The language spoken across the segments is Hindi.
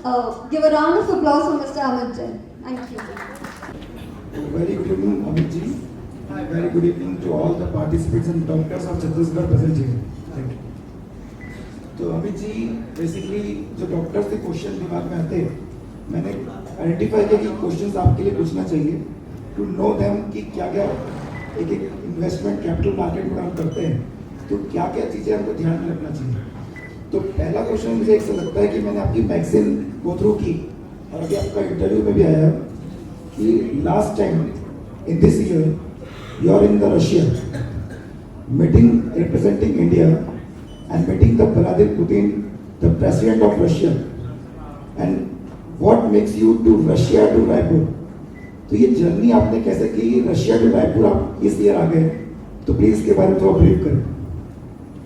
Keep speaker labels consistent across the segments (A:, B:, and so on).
A: give a round of applause for Mr. Amit Jain. Thank you.
B: Very good evening, Amit ji. Very good evening to all the participants and doctors of Chhattisgarh present here. Thank you. तो अमित जी बेसिकली जो डॉक्टर्स के क्वेश्चन दिमाग में आते हैं, मैंने आइडेंटिफाई किया कि क्वेश्चंस आपके लिए पूछना चाहिए टू नो देम कि क्या क्या एक इन्वेस्टमेंट कैपिटल मार्केट में हम करते हैं, तो क्या क्या चीज़ें हमको ध्यान में रखना चाहिए। तो पहला क्वेश्चन मुझे ऐसा लगता है कि मैंने आपकी मैगजीन गो थ्रू की और अभी आपका इंटरव्यू में भी आया कि last time in this year you are in the Russia meeting representing India and meeting the Vladimir Putin, the president of Russia, and what makes you to Russia to Raipur? तो ये जर्नी आपने कैसे की रशिया टू रायपुर आप इस ईयर आ गए, तो प्लीज इसके बारे में थोड़ा ब्रीफ करें।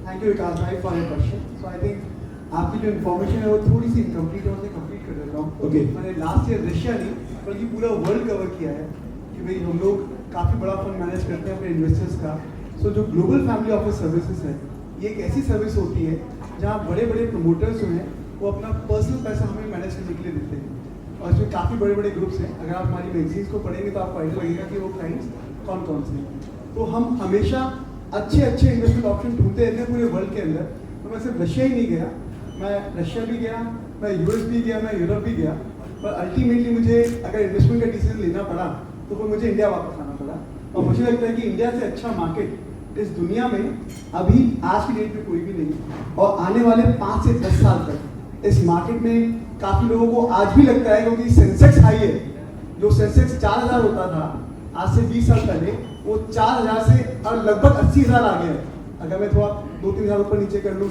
C: थैंक यू विकास भाई for your question. So I think आपकी जो इन्फॉर्मेशन है वो थोड़ी सी इनकम्प्लीट है, उसे कंप्लीट कर देता हूँ।
B: ओके।
C: मैंने लास्ट ईयर रशिया नहीं बल्कि पूरा वर्ल्ड कवर किया है कि भाई हम लोग काफ़ी बड़ा फंड मैनेज करते हैं अपने इन्वेस्टर्स का। सो जो ग्लोबल फैमिली ऑफिस सर्विसेज है ये एक ऐसी सर्विस होती है जहाँ बड़े बड़े प्रमोटर्स जो हैं वो अपना पर्सनल पैसा हमें मैनेज करने के लिए देते हैं और इसमें काफ़ी बड़े बड़े ग्रुप्स हैं। अगर आप हमारी मैगजीन्स को पढ़ेंगे तो आपको आइडिया लगेगा कि वो क्लाइंट्स कौन कौन से हैं। तो हम हमेशा अच्छे अच्छे इन्वेस्टमेंट ऑप्शन ढूंढते रहते हैं पूरे वर्ल्ड के अंदर। तो मैं सिर्फ रशिया ही नहीं गया, मैं रशिया भी गया, मैं यूएस भी गया, मैं यूरोप भी गया, पर अल्टीमेटली मुझे अगर इन्वेस्टमेंट का डिसीजन लेना पड़ा तो फिर मुझे इंडिया वापस आना पड़ा। और मुझे लगता है कि इंडिया से अच्छा मार्केट इस दुनिया में अभी आज की डेट में कोई भी नहीं, और आने वाले 5 से 10 साल तक इस मार्केट में काफ़ी लोगों को आज भी लगता है क्योंकि सेंसेक्स हाई है। जो सेंसेक्स 4000 होता था आज से 20 साल पहले वो 4000 से और लगभग 80,000 आ गया है। अगर मैं थोड़ा 2-3 हज़ार ऊपर नीचे कर लूँ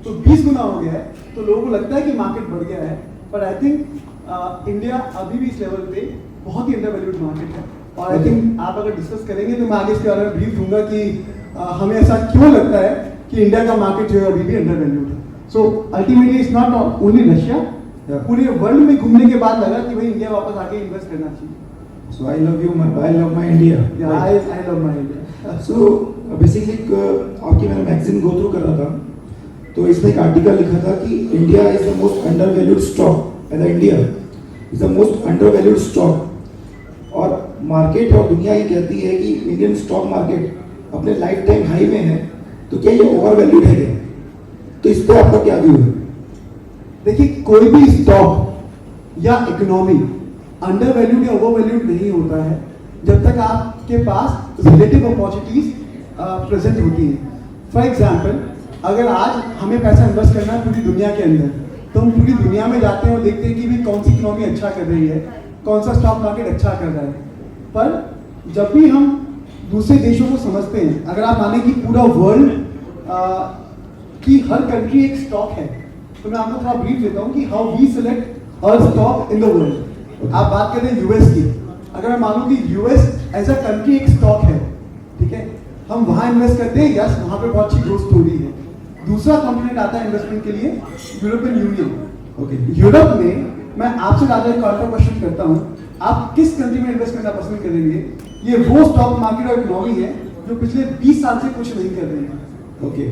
C: तो 20 गुना हो गया है। तो लोगों को लगता है कि मार्केट बढ़ गया है, पर आई थिंक इंडिया अभी भी इस लेवल पे बहुत ही अंडर वैल्यूड मार्केट है। और आई थिंक आप अगर डिस्कस करेंगे तो मैं आगे इसके बारे में ब्रीफ दूंगा कि हमें ऐसा क्यों लगता है कि इंडिया का मार्केट जो है अभी भी अंडर वैल्यूड है। So ultimately it's not only Russia, पूरे वर्ल्ड में घूमने के बाद लगा कि भाई इंडिया वापस आके इन्वेस्ट करना चाहिए।
B: So I love you I love my India.
C: I love my India.
B: So basically आपकी मैंने मैगजीन गो थ्रू कर रहा था, तो इसमें एक आर्टिकल लिखा था कि India is the most under valued stock and India is the most under valued stock. और मार्केट और दुनिया ये कहती है कि इंडियन स्टॉक मार्केट अपने लाइफ टाइम हाई में है, तो क्या ये ओवर वैल्यूड है? तो इस पर आपका क्या व्यू है?
C: देखिए, कोई भी स्टॉक या इकोनॉमी अंडर वैल्यूड या ओवर वैल्यूड नहीं होता है जब तक आपके पास रिलेटिव अपॉर्चुनिटीज प्रेजेंट होती हैं। फॉर एग्जाम्पल, अगर आज हमें पैसा इन्वेस्ट करना है पूरी दुनिया के अंदर, तो हम पूरी दुनिया में जाते हैं और देखते हैं कि भी कौन सी इकोनॉमी अच्छा कर रही है, कौन सा स्टॉक मार्केट अच्छा कर रहा है। पर जब भी हम दूसरे देशों को समझते हैं, अगर आप माने कि पूरा वर्ल्ड की हर कंट्री एक स्टॉक है, तो मैं आपको थोड़ा ब्रीफ देता हूँ कि how we select a stock in the world. आप बात करें यूएस की, अगर मैं मानूं कि यूएस एज अ कंट्री एक स्टॉक है, ठीक है, हम वहां इन्वेस्ट करते हैं, यस वहां पे बहुत अच्छी ग्रोथ स्टोरी है। दूसरा कॉन्टिनेंट आता है इन्वेस्टमेंट के लिए, यूरोपियन यूनियन।
B: ओके।
C: यूरोप में मैं आपसे ज्यादा एक और क्वेश्चन करता हूँ, आप किस कंट्री में इन्वेस्ट करना पसंद करेंगे? ये वो स्टॉक मार्केट और इकोनॉमी है जो पिछले 20 साल से कुछ नहीं कर रही है।
B: ओके,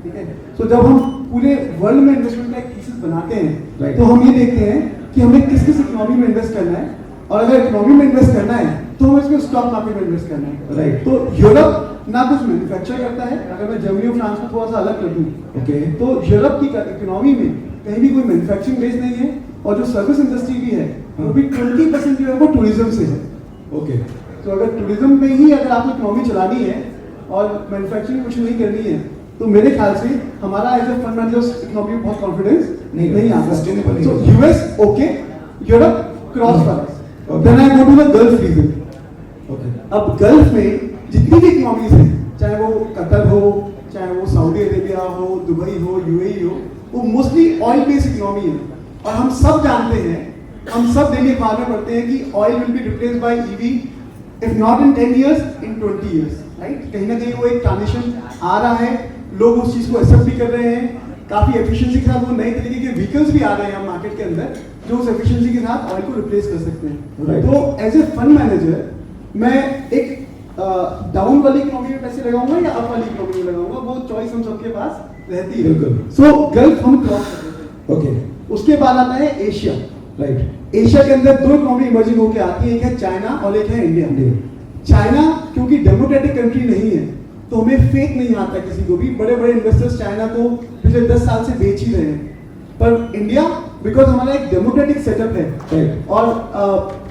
C: ठीक है। तो जब हम पूरे वर्ल्ड में इन्वेस्टमेंट का एक थीसिस बनाते हैं,
B: Right.
C: तो हम ये देखते हैं कि हमें किस किस इकोनॉमी में इन्वेस्ट करना है, और अगर इकोनॉमी में इन्वेस्ट करना है तो हमें इसमें स्टॉक मार्केट में इन्वेस्ट करना है।
B: Right.
C: तो यूरोप ना कुछ मैन्युफैक्चर करता है, अगर मैं जर्मनी और फ्रांस को थोड़ा सा अलग कर दूं,
B: ओके,
C: तो यूरोप की इकोनॉमी में कहीं भी कोई मैन्युफैक्चरिंग बेस नहीं है, और जो सर्विस इंडस्ट्री भी है वो भी 20% जो है वो टूरिज्म से है।
B: ओके।
C: तो अगर टूरिज्म में ही अगर आपको इकोनॉमी चलानी है और मैन्युफैक्चरिंग कुछ नहीं करनी है, तो मेरे ख्याल से हमारा as a fund managers economy में बहुत कॉन्फिडेंस नहीं आता।
B: Sustainable नहीं
C: तो
B: है।
C: US okay, Europe cross for us.
B: Okay.
C: Then I go to the Gulf region.
B: Okay,
C: अब गल्फ में जितनी भी इकोनॉमीज हैं, चाहे वो कतर हो, चाहे वो सऊदी अरेबिया हो, दुबई हो, यूएई हो, वो मोस्टली ऑयल बेस्ड इकोनॉमी है। और हम सब जानते हैं, हम सब डेली अखबार में पढ़ते हैं कि oil will be replaced by EV if not in 10 years, in 20 years, right? कहीं ना कहीं वो एक ट्रांजिशन आ रहा है, लोग उस चीज को एक्सेप्ट भी कर रहे हैं, काफी एफिशिएंसी के साथ वो नए तरीके के व्हीकल्स भी आ रहे हैं मार्केट के अंदर जो उस एफिशिएंसी के साथ ऑयल को रिप्लेस कर सकते हैं।
B: Right.
C: तो एज ए फंड मैनेजर मैं एक डाउन वाली इकोनॉमी में पैसे लगाऊंगा या अप वाली इकोनॉमी में लगाऊंगा, वो चॉइस हम सबके पास रहती है।
B: बिल्कुल।
C: सो गल्फ हम क्रॉस कर देते हैं।
B: ओके।
C: उसके बाद आता है एशिया।
B: राइट।
C: एशिया के अंदर दो इकोनॉमी इमर्जिंग होकर आती है, एक है चाइना और एक है इंडिया। चाइना क्योंकि डेमोक्रेटिक कंट्री नहीं है तो हमें फेक नहीं आता किसी को भी, बड़े बड़े इन्वेस्टर्स चाइना को पिछले 10 साल से बेच ही रहे हैं। पर इंडिया बिकॉज हमारा एक डेमोक्रेटिक सेटअप है और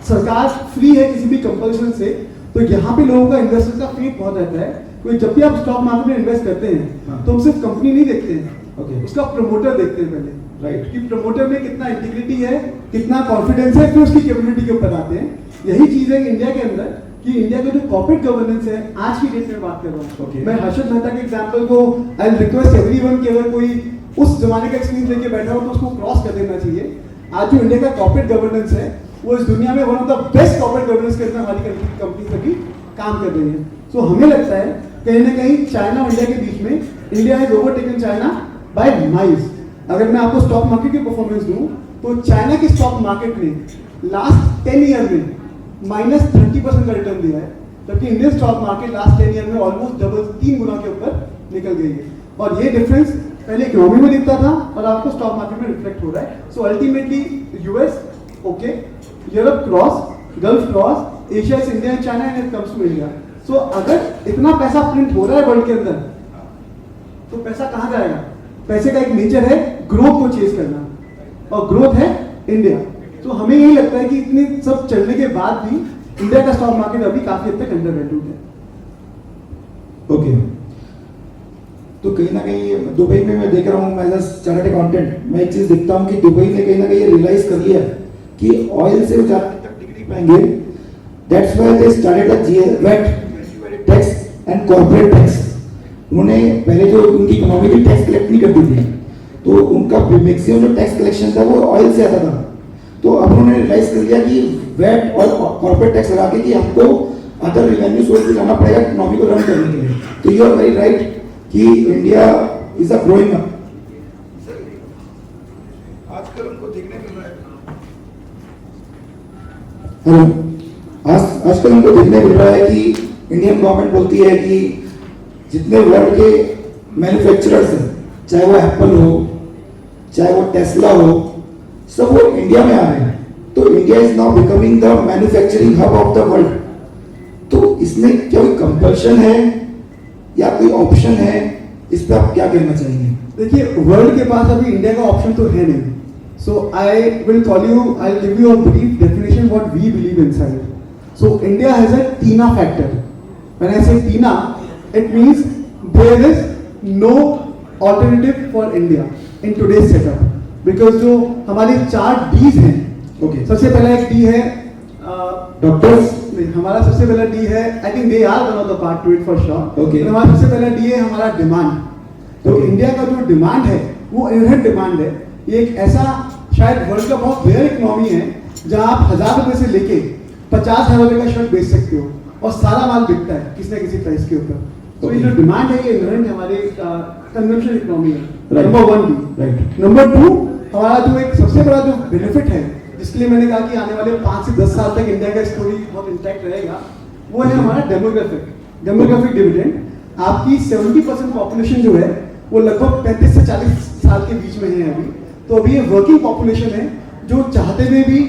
C: सरकार फ्री है किसी भी कंपल्शन से, तो यहाँ पे लोगों का इन्वेस्टर का फेक बहुत रहता है। कोई जब भी आप स्टॉक मार्केट में इन्वेस्ट करते हैं तो हम सिर्फ कंपनी नहीं देखते हैं, उसका प्रमोटर देखते हैं पहले।
B: राइट।
C: कि प्रमोटर में कितना इंटीग्रिटी है, कितना कॉन्फिडेंस है, फिर उसकी कैपेबिलिटी के ऊपर आते हैं। यही चीज है इंडिया के अंदर कि इंडिया का जो कॉर्पोरेट गवर्नेंस है आज की डेट में बात कर रहा हूँ। मैं हर्षद मेहता के एग्जांपल को आई रिक्वेस्ट एवरीवन कि अगर कोई उस जमाने का एक्सपीरियंस लेके बैठा हो तो उसको क्रॉस कर देना चाहिए। आज जो इंडिया का कॉर्पोरेट गवर्नेंस है वो इस दुनिया में one of the best corporate governance के अंदर हमारी कंपनी सभी काम कर रही है। सो हमें लगता है कहीं ना कहीं चाइना और इंडिया के बीच में India has overtaken China bye miles. अगर मैं आपको स्टॉक मार्केट की परफॉर्मेंस दूं तो चाइना की स्टॉक मार्केट ने लास्ट 10 ईयर में -30% का रिटर्न दिया है, जबकि Indian stock market last 10 year में ऑलमोस्ट डबल 3 गुना के ऊपर निकल गई है। और ये डिफरेंस पहले इकोनॉमी में दिखता था और आपको स्टॉक मार्केट में रिफ्लेक्ट हो रहा है। So ultimately US okay, Europe cross, Gulf cross, Asia is India, China and it comes to India. So अगर इतना पैसा प्रिंट हो रहा है वर्ल्ड के अंदर तो पैसा कहाँ जाएगा? पैसे का एक नेचर है ग्रोथ को चेस करना और ग्रोथ है इंडिया। तो हमें यही लगता है कि इतने सब चलने के बाद भी इंडिया का स्टॉक मार्केट अभी काफी हद तक अंडर वैल्यूड है।
B: ओके। तो कहीं ना कहीं दुबई में मैं देख रहा हूँ, मैं चार्टर्ड अकाउंटेंट, मैं एक चीज देखता हूँ कि दुबई ने कहीं ना कहीं रियलाइज कर लिया कि ऑयल से वो ज्यादा तक टिक नहीं पाएंगे। That's why they started the VAT tax and corporate tax. उन्होंने पहले जो उनकी इकोनॉमी की टैक्स कलेक्ट नहीं करती थी तो उनका मैक्सिमम जो टैक्स कलेक्शन था वो ऑयल से आता था। तो अब उन्होंने रियलाइज कर लिया कि वैट और कॉर्पोरेट टैक्स लगा के कि हमको अदर रेवेन्यू सोर्स भी लाना पड़ेगा इकोनॉमी को रन करने के लिए। तो यू आर वेरी राइट कि India is a growing up. आजकल हमको देखने मिल रहा है, हेलो, आजकल हमको देखने मिल रहा है कि इंडियन गवर्नमेंट बोलती है कि जितने वर्ल्ड के मैन्युफैक्चरर्स हैं, चाहे वो एप्पल हो, चाहे वो टेस्ला हो, सब वो इंडिया में आ रहे हैं। तो India is now becoming the manufacturing hub of the world. तो इसमें क्या कोई कंपल्शन है या कोई ऑप्शन है? इस पर आप क्या कहना चाहेंगे?
C: देखिए, वर्ल्ड के पास अभी इंडिया का ऑप्शन तो है नहीं। So I will give you a brief definition what we believe inside. So India has a TINA factor. When I say TINA, it means there is no alternative for India in today's setup. Because जो हमारी 4 डीज हैं,
B: ओके,
C: सबसे पहला एक डी है
B: डॉक्टर्स।
C: हमारा सबसे पहला डी है, I think they are one of the part to it for sure.
B: Okay.
C: हमारा सबसे पहला डी है हमारा डिमांड। तो
B: Okay.
C: इंडिया का जो डिमांड है वो इनहेरेंट डिमांड है। ये एक ऐसा शायद वर्ल्ड का बहुत रेयर इकोनॉमी है जहां आप 1000 रुपए से लेके 50,000 रुपए का शर्ट बेच सकते हो और सारा माल बिकता है किसी न किसी प्राइस के ऊपर। तो ये जो डिमांड है ये इनहेरेंट हमारे कंजम्पशन इकोनॉमी है।
B: Right.
C: Number 1 D.
B: Right.
C: Number 2 हमारा जो एक सबसे बड़ा जो बेनिफिट है, जिसके लिए मैंने कहा कि आने वाले 5 से 10 साल तक इंडिया का स्टोरी बहुत इंटैक्ट रहेगा, वो है हमारा डेमोग्राफिक डिविडेंड। आपकी 70% पॉपुलेशन जो है वो लगभग 35 से 40 साल के बीच में है अभी। तो अभी ये वर्किंग पॉपुलेशन है जो चाहते हुए भी,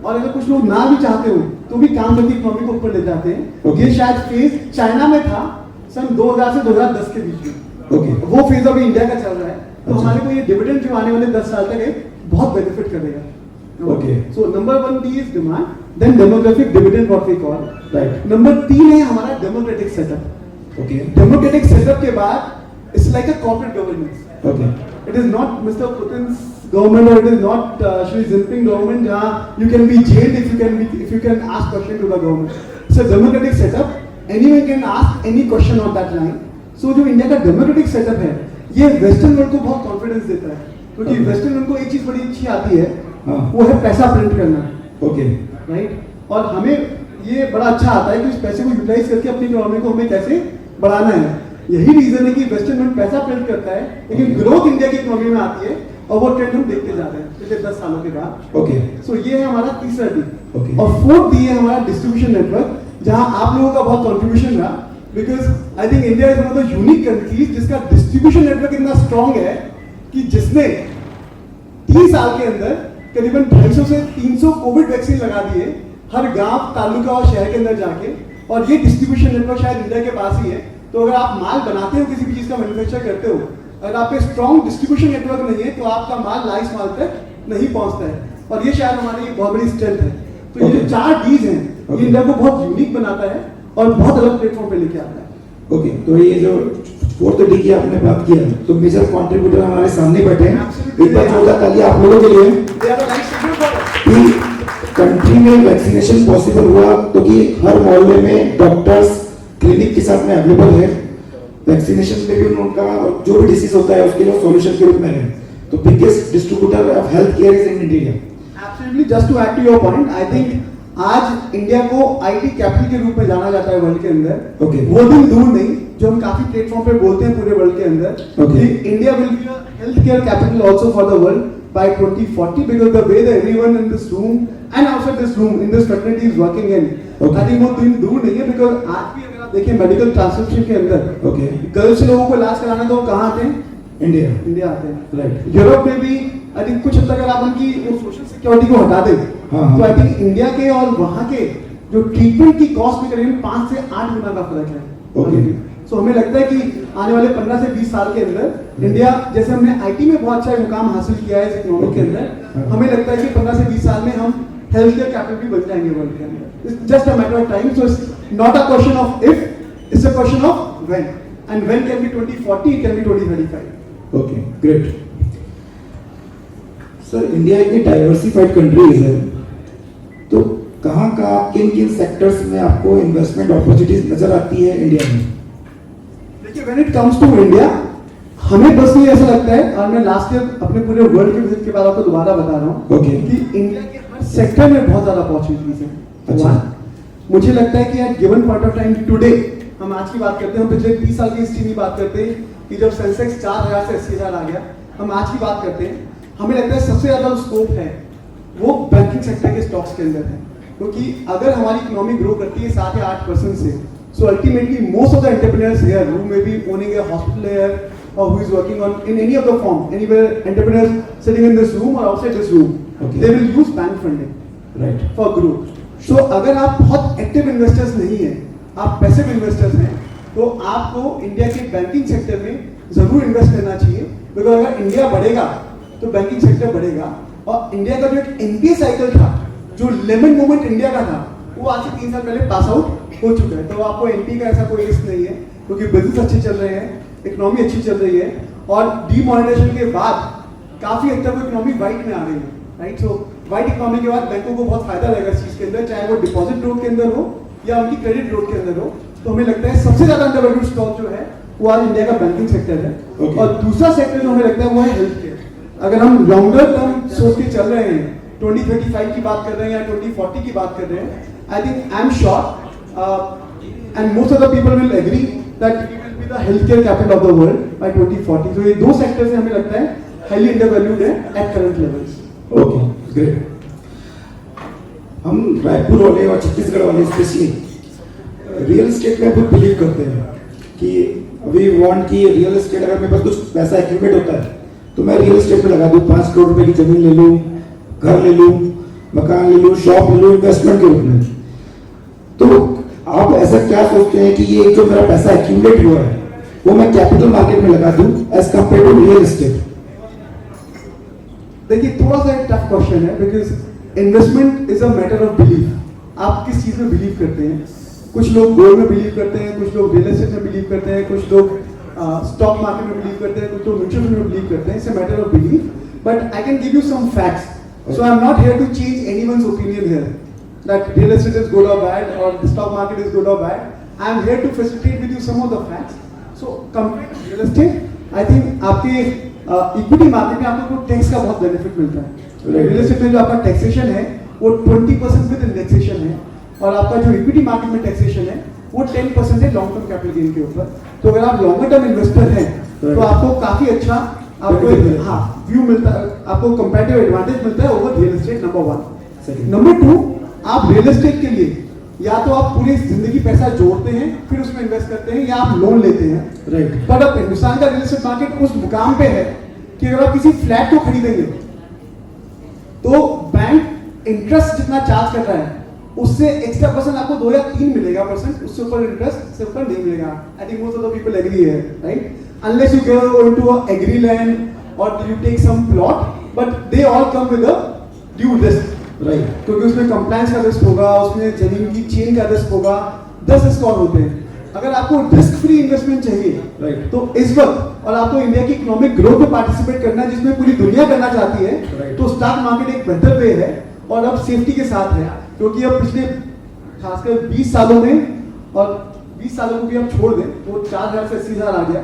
C: और अगर कुछ लोग ना भी चाहते हो तो भी काम करके इकोनॉमी को ऊपर ले जाते हैं।
B: Okay.
C: ये शायद फेज चाइना में था सन 2000 से 2010 के बीच में।
B: Okay.
C: वो फेज अभी इंडिया का चल रहा है। तो
B: अच्छा।
C: हमारे को ये डिविडेंड जो आने वाले 10 साल तक है बहुत बेनिफिट करेगा।
B: Okay.
C: So number 1 D is demand, then demographic dividend what we call.
B: Right.
C: Number 3 है हमारा democratic setup.
B: Okay,
C: Democratic setup के बाद it's like a corporate governance.
B: Okay,
C: It is not Mr. Putin's government or it is not Xi Jinping government जहाँ you can be jailed if you can ask question to the government. It's a democratic setup. Anyone can ask any question on that line. So जो इंडिया का democratic setup है ये वेस्टर्न वर्ल्ड को बहुत कॉन्फिडेंस देता है, क्योंकि
B: Okay.
C: वेस्टर्न वर्ल्ड को एक चीज बड़ी अच्छी आती है,
B: हाँ।
C: वो है पैसा प्रिंट करना।
B: Okay,
C: right. और हमें ये बड़ा अच्छा आता है कि इस पैसे को यूटिलाइज करके अपनी इकोनॉमी को हमें कैसे बढ़ाना है। यही रीजन है कि वेस्टर्न वर्ल्ड पैसा प्रिंट करता है लेकिन ग्रोथ इंडिया की इकोनॉमी में आती है और वो ट्रेंड हम देखते जा रहे हैं पिछले 10 सालों के बाद।
B: ओके,
C: सो ये है हमारा तीसरा डी।
B: Okay.
C: और 4th डी है हमारा डिस्ट्रीब्यूशन नेटवर्क, जहां आप लोगों का बहुत कंट्रीब्यूशन रहा, because I think India is one of the unique countries जिसका डिस्ट्रीब्यूशन नेटवर्क इतना स्ट्रांग है कि जिसने 3 साल के अंदर करीबन 250 से 300 कोविड वैक्सीन लगा दिए हर गांव, तालुका और शहर के अंदर जाके, और ये डिस्ट्रीब्यूशन नेटवर्क शायद इंडिया के पास ही है। तो अगर आप माल बनाते हो, किसी भी चीज का मैन्युफैक्चर करते हो, अगर आप पे स्ट्रॉन्ग डिस्ट्रीब्यूशन नेटवर्क नहीं है तो आपका माल लाइस माल तक नहीं पहुंचता है, और ये शायद हमारी एक बहुत बड़ी स्ट्रेंथ है। तो ये जो 4 डीज हैं, ये इंडिया को बहुत यूनिक बनाता है और बहुत अलग प्लेटफॉर्म पे लेके आता है।
B: ओके, तो ये जो 4th डी की आपने बात किया, तो मेजर कंट्रीब्यूटर हमारे सामने बैठे हैं। एक बार जोरदार तालियां आप लोगों के लिए कि कंट्री में वैक्सीनेशन पॉसिबल हुआ, तो कि हर मोहल्ले में डॉक्टर्स क्लिनिक के साथ में अवेलेबल है, वैक्सीनेशन पे भी उनका जो भी डिसीज होता है उसके लिए सॉल्यूशन के रूप में है। तो biggest distributor of health care is in India.
C: Absolutely, just to add to your point, I think आज इंडिया को आईटी कैपिटल के रूप में जाना जाता है वर्ल्ड के अंदर।
B: Okay.
C: वो दिन दूर नहीं जो हम काफी प्लेटफॉर्म पे बोलते हैं पूरे वर्ल्ड के अंदर,
B: Okay.
C: India will be a health care capital also for the world by 2040, because the way that everyone in this room and outside this room in this fraternity is working in,
B: Okay.
C: I think वो दिन दूर नहीं है। because आज भी अगर आप देखिए मेडिकल ट्रांसक्रिप्शन के अंदर
B: ओके,
C: गर्ल्स से लोगों को इलाज कराना, तो वो कहाँ आते हैं?
B: इंडिया।
C: इंडिया आते हैं।
B: राइट।
C: यूरोप में भी आई थिंक कुछ हद तक अगर आप उनकी वो सोशल सिक्योरिटी को हटा दें,
B: हाँ।
C: तो आई थिंक इंडिया के और वहाँ के जो ट्रीटमेंट की कॉस्ट में करीबन 5 से 8 गुना का फर्क है।
B: Okay.
C: सो हमें लगता है कि आने वाले 15 से 20 साल के अंदर इंडिया, जैसे हमने आईटी में बहुत अच्छा मुकाम हासिल किया है इस इकोनॉमी के अंदर, हमें लगता है कि 15 से 20 साल में हम हेल्थ केयर कैपिटल भी बन जाएंगे वर्ल्ड के अंदर। It's just a matter of time. So it's not a question of if, it's a question of when, and when can be 2040, it can be 2035।
B: Okay, great. Sir, India इतनी डाइवर्सिफाइड कंट्रीज है, तो कहाँ किन किन सेक्टर्स में आपको इन्वेस्टमेंट अपॉर्चुनिटीज नजर आती है इंडिया में?
C: देखिए, when it comes to India, हमें पर्सनली ऐसा लगता है, और मैं लास्ट ईयर अपने पूरे वर्ल्ड के विजिट के बाद आपको दोबारा बता रहा हूँ
B: Okay.
C: कि इंडिया के हर सेक्टर में बहुत ज्यादा अपॉर्चुनिटीज हैं।
B: अच्छा।
C: मुझे लगता है कि at given point of time today, हम आज की बात करते हैं, हम पिछले 30 साल की हिस्ट्री की बात करते हैं कि जब सेंसेक्स 4000 से 80,000 आ गया, हम आज की बात करते हैं, हमें लगता है सबसे ज्यादा स्कोप है वो बैंकिंग सेक्टर के स्टॉक्स के अंदर है। क्योंकि अगर हमारी इकोनॉमी ग्रो करती है 7 या 8% से, so ultimately most of the entrepreneurs here who may be owning a hospital here or who is working on in any of the form, anywhere, entrepreneurs sitting in this room or outside this room,
B: Okay.
C: they will use bank funding
B: right.
C: for growth. So अगर आप बहुत एक्टिव इन्वेस्टर्स नहीं हैं, आप पैसिव इन्वेस्टर्स हैं, तो आपको इंडिया के बैंकिंग सेक्टर में जरूर इन्वेस्ट करना चाहिए। बिकॉज अगर इंडिया बढ़ेगा तो बैंकिंग सेक्टर बढ़ेगा, और इंडिया का जो एक एनपीए साइकिल था, जो लेमन मूवमेंट इंडिया का था, वो आज से 3 साल पहले पास आउट हो चुका है। तो आपको एनपी का ऐसा कोई रिस्क नहीं है, क्योंकि बिजनेस अच्छे चल रहे हैं, इकोनॉमी अच्छी चल रही है, और डीमोनेटाइजेशन के बाद काफी हद तक इकोनॉमी वाइट में आ गई है। राइट। सो वाइट इकोनॉमी के बाद बैंकों को बहुत फायदा रहेगा इस चीज के अंदर, चाहे वो डिपॉजिट ग्रोथ के अंदर हो या उनकी क्रेडिट ग्रोथ के अंदर हो। तो हमें लगता है सबसे ज्यादा अंडरवैल्यूड स्टॉक जो है वो आज इंडिया का बैंकिंग सेक्टर है।
B: Okay.
C: और दूसरा सेक्टर जो हमें लगता है वो है हेल्थ केयर। अगर हम लॉन्गर टर्म सोच के चल रहे हैं, 2035 की बात कर रहे हैं या 2040 की बात कर रहे हैं, I think I am sure and most of the people will agree that we will be the health care capital of the world by 2040। तो ये दो सेक्टर से हमें लगता है हाईली अंडरवैल्यूड है at current levels.
B: Okay, great. हम रायपुर वाले और छत्तीसगढ़ वाले स्पेशली रियल एस्टेट में बहुत बिलीव करते हैं कि वी वांट कि रियल एस्टेट, अगर मेरे पास कुछ पैसा एक्यूमुलेट होता है तो मैं रियल एस्टेट में लगा दूं, 5 करोड़ रुपए की जमीन ले लूं, घर ले लूं, मकान ले लूं, शॉप ले लूं, इन्वेस्टमेंट के रूप में। तो आप ऐसा क्या सोचते हैं कि ये जो मेरा पैसा एक्यूमुलेट हुआ है वो मैं कैपिटल मार्केट में लगा दूं as compare to real estate?
C: देखिए, थोड़ा सा एक टफ क्वेश्चन है, because investment is a matter of belief. आप किस चीज में बिलीव करते हैं? कुछ लोग गोल्ड में बिलीव करते हैं, कुछ लोग रियल एस्टेट में बिलीव करते हैं, कुछ लोग स्टॉक मार्केट में बिलीव करते हैं, कुछ लोग म्यूचुअल फंड में बिलीव करते हैं। It's a matter of belief, but I can give you some facts. So I am not here to change anyone's opinion here that real estate is good और बैड और the stock market is good और bad. I am here to facilitate with you some of the facts. So compare to real estate, I think आपके इक्विटी मार्केट में आपको टैक्स का बहुत बेनिफिट मिलता है। रियल एस्टेट में जो आपका टैक्सेशन है वो 20% विद इंडेक्सेशन है, और आपका जो इक्विटी मार्केट में टैक्सेशन है वो 10% है लॉन्ग टर्म कैपिटल गेन के ऊपर। तो अगर आप लॉन्गर टर्म इन्वेस्टर हैं तो आपको काफी अच्छा आपको व्यू मिलता है, आपको कंपैरेटिव एडवांटेज मिलता है over real estate. Number 1। Number 2, आप रियल एस्टेट के लिए या तो आप पूरी जिंदगी पैसा जोड़ते हैं फिर उसमें इन्वेस्ट करते हैं, या आप लोन लेते हैं।
B: राइट।
C: पर अब हिंदुस्तान का रियल एस्टेट मार्केट उस मुकाम पे है कि अगर आप किसी फ्लैट को खरीदेंगे तो बैंक इंटरेस्ट जितना चार्ज कर रहा है उससे एक्स्ट्रा परसेंट आपको 2 या 3 मिलेगा परसेंट, उससे ऊपर इंटरेस्ट से ऊपर नहीं मिलेगा। I think most of the people agree है, right? Unless you go into a agri land और you take some plot, but they all come with a due risk, right? क्योंकि उसमें कंप्लायंस का रिस्क होगा, उसमें जमीन की चेन का रिस्क होगा, 10 रिस्क और होते हैं। अगर आपको रिस्क फ्री इन्वेस्टमेंट चाहिए, राइट, तो इस वक्त और आपको इंडिया की इकोनॉमिक ग्रोथ में पार्टिसिपेट करना है जिसमें पूरी दुनिया करना चाहती है, तो स्टॉक मार्केट एक बेहतर वे है और अब सेफ्टी के साथ है। क्योंकि अब पिछले खासकर 20 सालों में, और 20 सालों को भी हम छोड़ दें तो 4,000 से 80,000 आ गया,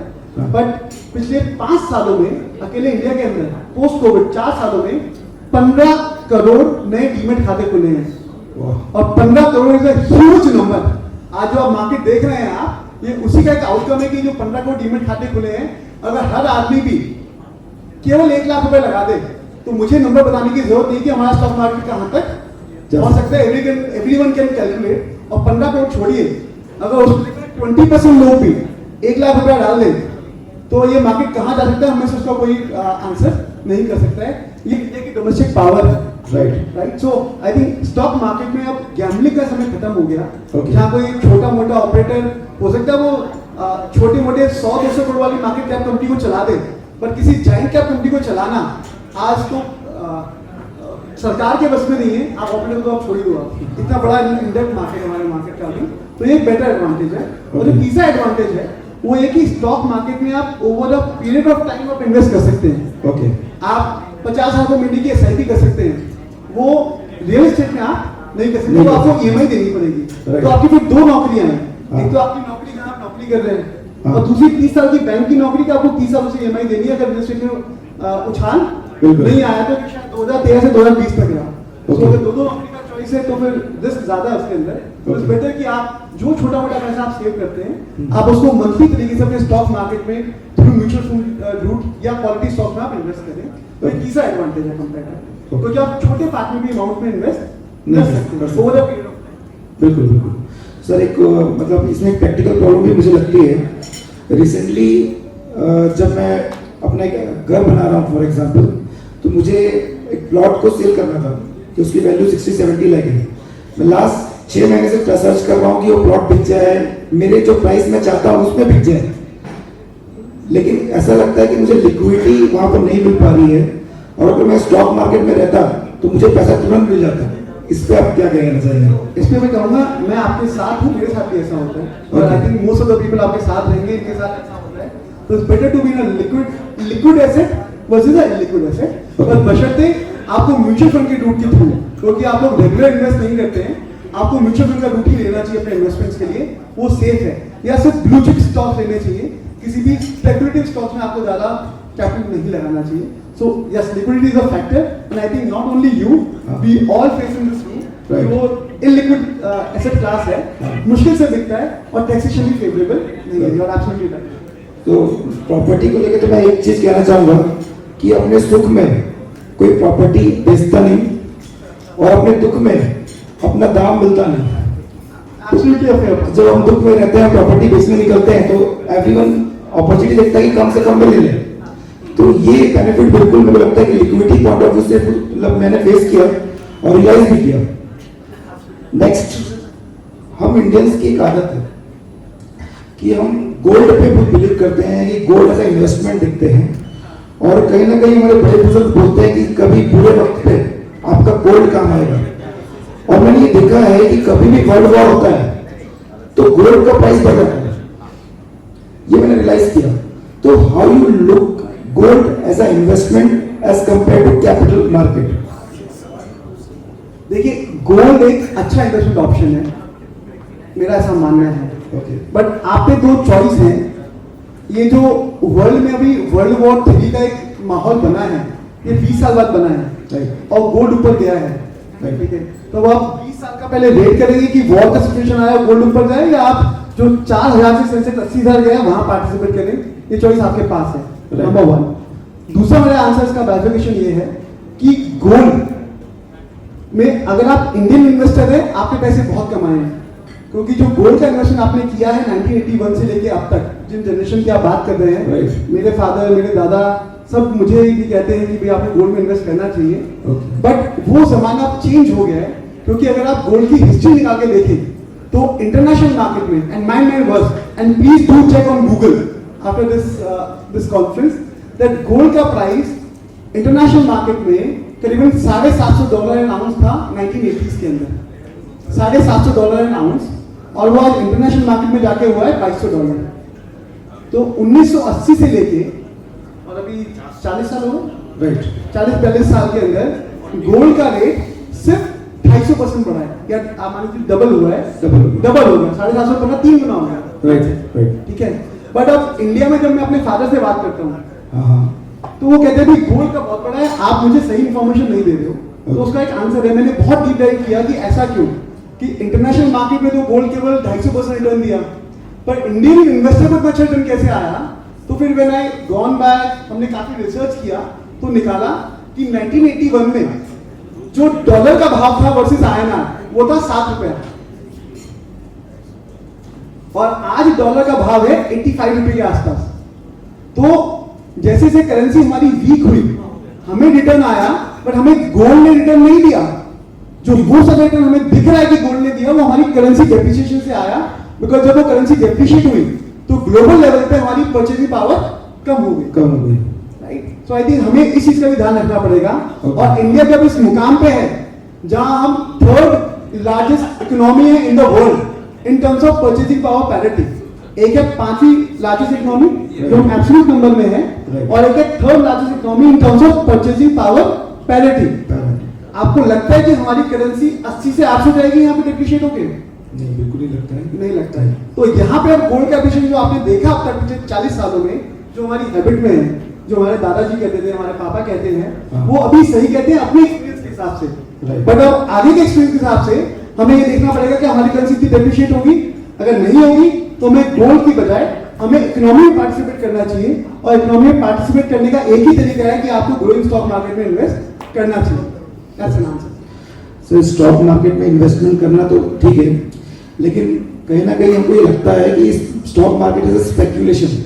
C: बट पिछले 5 सालों में अकेले इंडिया के अंदर पोस्ट कोविड 4 सालों में 15 करोड़ नए डीमैट खाते खुले हैं। और 15 crore is a huge number. आज जो आप मार्केट देख रहे हैं आप, ये उसी का एक आउटकम है कि जो 15 करोड़ डीमैट खाते खुले हैं, अगर हर आदमी भी केवल 1 लाख रुपए लगा दे तो मुझे नंबर बताने की जरूरत नहीं कि हमारा स्टॉक मार्केट कहां तक पहुंच सकता है। Everyone can calculate. और 15 करोड़ छोड़िए, अगर उसमें 20% लोग भी 1 लाख रुपया डाल दें तो ये मार्केट कहां जा सकता है, हमें उसका कोई आंसर नहीं कर सकता है। ये इंडिया की डोमेस्टिक पावर है, right? So I think stock market में अब गैम्बलिंग का समय खत्म हो गया। जहां कोई छोटा मोटा ऑपरेटर हो सकता है वो छोटे मोटे 100-200 करोड़ वाली मार्केट कैप कंपनी को चला दे, पर किसी जाइंट कैप कंपनी को चलाना आज तो सरकार के बस में नहीं है। आप ऑपरेटर को आप छोड़ दो, आप इतना बड़ा इंडेक्स मार्केट हमारे मार्केट का अभी, तो ये एक बेटर एडवांटेज है। और जो तीसरा एडवांटेज है वो ये कि स्टॉक मार्केट में आप over a period of time आप इन्वेस्ट कर सकते हैं।
B: ओके,
C: आप 50,000 को महीने की एसआईपी कर सकते हैं, वो रियल एस्टेट में आप नहीं कर सकते, तो आपको ईएमआई देनी पड़ेगी। तो आपकी फिर 2 नौकरियां हैं, एक तो आपकी नौकरी जहां आप नौकरी कर रहे हैं, और दूसरी 30 साल की बैंक की नौकरी का आपको 30 सालों से ईएमआई देनी है। अगर रियल एस्टेट में उछाल नहीं आया तो शायद 2013 से 2020 तक रहा। तो अगर दो नौकरी का चॉइस है तो फिर रिस्क ज्यादा है उसके अंदर। तो इट्स बेटर कि आप जो छोटा मोटा पैसा आप सेव करते हैं आप उसको मंथली तरीके से अपने स्टॉक मार्केट में थ्रू म्यूचुअल फंड रूट या क्वालिटी स्टॉक में आप इन्वेस्ट करें। तो ये तीसरा एडवांटेज है कंपेयर, क्योंकि आप छोटे पार्ट में भी अमाउंट में इन्वेस्ट कर सकते हैं over the period of time.
B: बिल्कुल बिल्कुल सर। एक मतलब इसमें एक प्रैक्टिकल प्रॉब्लम भी मुझे लगती है। रिसेंटली जब मैं अपना एक घर बना रहा हूँ फॉर एग्जांपल, तो मुझे एक प्लॉट को सेल करना था कि उसकी वैल्यू 60-70 लाख है। मैं लास्ट 6 महीने से सर्च कर रहा हूँ कि वो प्लॉट बिक जाए, मेरे जो प्राइस मैं चाहता हूँ उसमें बिक जाए, लेकिन ऐसा लगता है कि मुझे लिक्विडिटी वहां पर नहीं मिल पा रही है। और अगर मैं स्टॉक मार्केट में रहता तो मुझे पैसा तुरंत मिल जाता। इस पे आप क्या कहना चाहेंगे?
C: इस पे मैं कहूँगा, मैं आपके साथ हूँ, मेरे साथ भी ऐसा होता है, और I think most of the people आपके साथ रहेंगे, इनके साथ ऐसा होता है। तो it's better to be in a liquid asset versus a illiquid asset, पर बशर्ते आपको म्यूचुअल फंड के रूट के थ्रू, क्योंकि आप लोग रेगुलर इन्वेस्ट नहीं करते हैं, आपको म्यूचुअल फंड का रूट ही लेना चाहिए अपने इन्वेस्टमेंट्स के लिए, वो सेफ है। या सिर्फ ब्लू चिप स्टॉक लेने चाहिए, किसी भी स्पेकुलेटिव स्टॉक्स में आपको ज्यादा कैपिटल नहीं लगाना चाहिए। So yes, liquidity is a factor, and I think not only you, we all face in this room, जो illiquid asset class है, मुश्किल से बिकता है और टैक्सेशन भी फेवरेबल नहीं है। और एब्सोल्युटली राइट।
B: तो प्रॉपर्टी को लेकर तो मैं एक चीज कहना चाहूंगा कि अपने सुख में कोई प्रॉपर्टी बेचता नहीं और अपने दुख में अपना दाम मिलता नहीं।
C: Absolutely affair.
B: जब हम दुख में रहते हैं, प्रॉपर्टी बेचने निकलते हैं, तो एवरीवन अपॉर्चुनिटी देखता है कि कम से कम में ले ले। तो ये बेनिफिट बिल्कुल मुझे लगता है कि लिक्विडिटी पॉइंट ऑफ व्यू से मतलब मैंने फेस किया और रियलाइज भी किया। नेक्स्ट, हम इंडियंस की एक आदत है कि हम गोल्ड पे बहुत बिलीव करते हैं कि गोल्ड एज इन्वेस्टमेंट देखते हैं, और कहीं ना कहीं हमारे बड़े बुजुर्ग बोलते हैं कि कभी बुरे वक्त पे आपका गोल्ड काम आएगा। और मैंने ये देखा है कि कभी भी वर्ल्ड वॉर होता है तो गोल्ड का प्राइस बढ़ जाता है, ये मैंने रियलाइज किया। तो how you look gold as a investment as compare to capital market?
C: देखिए, गोल्ड एक अच्छा इन्वेस्टमेंट ऑप्शन है, मेरा ऐसा मानना है। बट आप पे 2 चॉइस हैं। ये जो वर्ल्ड में अभी वर्ल्ड वॉर 3 का एक माहौल बना है, ये 20 साल बाद बना है और गोल्ड ऊपर गया है, ठीक है? तो आप 20 साल का पहले वेट करेंगे कि वॉर का सिचुएशन आया गोल्ड ऊपर जाए, या आप जो 4000 से सेंसेक्स 80,000 गया वहां पार्टिसिपेट करें? ये चॉइस आपके पास है, नंबर 1। दूसरा मेरा आंसर इसका बाइफिकेशन ये है कि गोल्ड में अगर आप इंडियन इन्वेस्टर हैं, आपके पैसे बहुत कमाए हैं, क्योंकि जो गोल्ड का इन्वेस्टमेंट आपने किया है 1981 से लेके अब तक, जिन जनरेशन की आप बात कर रहे हैं, मेरे फादर, मेरे दादा सब मुझे भी कहते हैं कि भाई आपको गोल्ड में इन्वेस्ट करना चाहिए,
B: Okay.
C: बट वो जमाना अब चेंज हो गया है, क्योंकि अगर आप गोल्ड की हिस्ट्री निकाल के देखें तो इंटरनेशनल मार्केट में, and my words and please do check on Google after this conference that gold का प्राइस इंटरनेशनल मार्केट में करीबन $750 एन आउंस था 1980s के अंदर, $750 एन आउंस, और वो आज इंटरनेशनल मार्केट में जाके हुआ है $2200। तो 1980 से लेके और अभी 40 साल हो गए,
B: राइट,
C: 40-42 साल के अंदर गोल्ड का रेट सिर्फ 250% बढ़ा है, या आप मान लीजिए डबल हुआ है, डबल हो गया, 750 बढ़ा 3 गुना हो गया,
B: राइट, राइट,
C: ठीक है। बट अब इंडिया में जब मैं अपने फादर से बात करता हूँ
B: हाँ,
C: तो वो कहते हैं कि गोल्ड का बहुत बड़ा है, आप मुझे सही इंफॉर्मेशन नहीं दे रहे हो। तो उसका एक आंसर है, मैंने बहुत डीप डाइव किया कि ऐसा क्यों, कि इंटरनेशनल मार्केट में तो गोल्ड केवल 250% रिटर्न दिया, पर इंडियन इन्वेस्टर को इतना अच्छा रिटर्न कैसे आया। तो फिर व्हेन आई गॉन बैक, हमने काफी रिसर्च किया तो निकाला कि 1981 में जो डॉलर का भाव था वर्सेस INR वो था 7 रुपया, और आज डॉलर का भाव है 85 रुपए के आसपास। तो जैसे जैसे करेंसी हमारी वीक हुई, हमें रिटर्न आया, बट हमें गोल्ड ने रिटर्न नहीं दिया। जो वो सब रिटर्न हमें दिख रहा है कि गोल्ड ने दिया, वो हमारी करेंसी डेप्रिसिएशन से आया, बिकॉज जब वो करेंसी डेप्रिशिएट हुई तो ग्लोबल लेवल पे हमारी परचेजिंग पावर कम हो गई, राइट। सो आई थिंक हमें इस चीज का भी ध्यान रखना पड़ेगा। और इंडिया जब इस मुकाम पे है जहां हम 3rd लार्जेस्ट इकोनॉमी है इन the world in terms of purchasing power parity, एक है 5वीं लार्जेस्ट इकोनॉमी जो एब्सोल्यूट नंबर में है, और एक है 3rd largest economy in terms of purchasing power parity. आपको लगता है कि हमारी करेंसी 80 से 800 जाएगी यहाँ पे डेप्रिशिएट होके?
B: नहीं, बिल्कुल नहीं लगता है,
C: नहीं लगता है। तो यहाँ पे अब गोल्ड का एप्रिशिएशन जो आपने देखा अब तक पिछले 40 सालों में, जो हमारी हैबिट में है, जो हमारे दादाजी कहते थे, हमारे पापा कहते हैं, वो अभी सही कहते हैं अपने एक्सपीरियंस के हिसाब से। बट अब आगे के एक्सपीरियंस के हिसाब से हमें ये देखना पड़ेगा कि हमारी करेंसी इतनी डेप्रिशिएट होगी, अगर नहीं होगी तो हमें गोल्ड की बजाय हमें इकोनॉमी में पार्टिसिपेट करना चाहिए, और इकोनॉमी में पार्टिसिपेट करने का एक ही तरीका है कि आपको ग्रोइंग स्टॉक मार्केट में इन्वेस्ट करना चाहिए। That's an answer.
B: So stock market में इन्वेस्टमेंट करना तो ठीक है, लेकिन कहीं ना कहीं हमको ये लगता है कि स्टॉक मार्केट इज स्पेक्यूलेशन,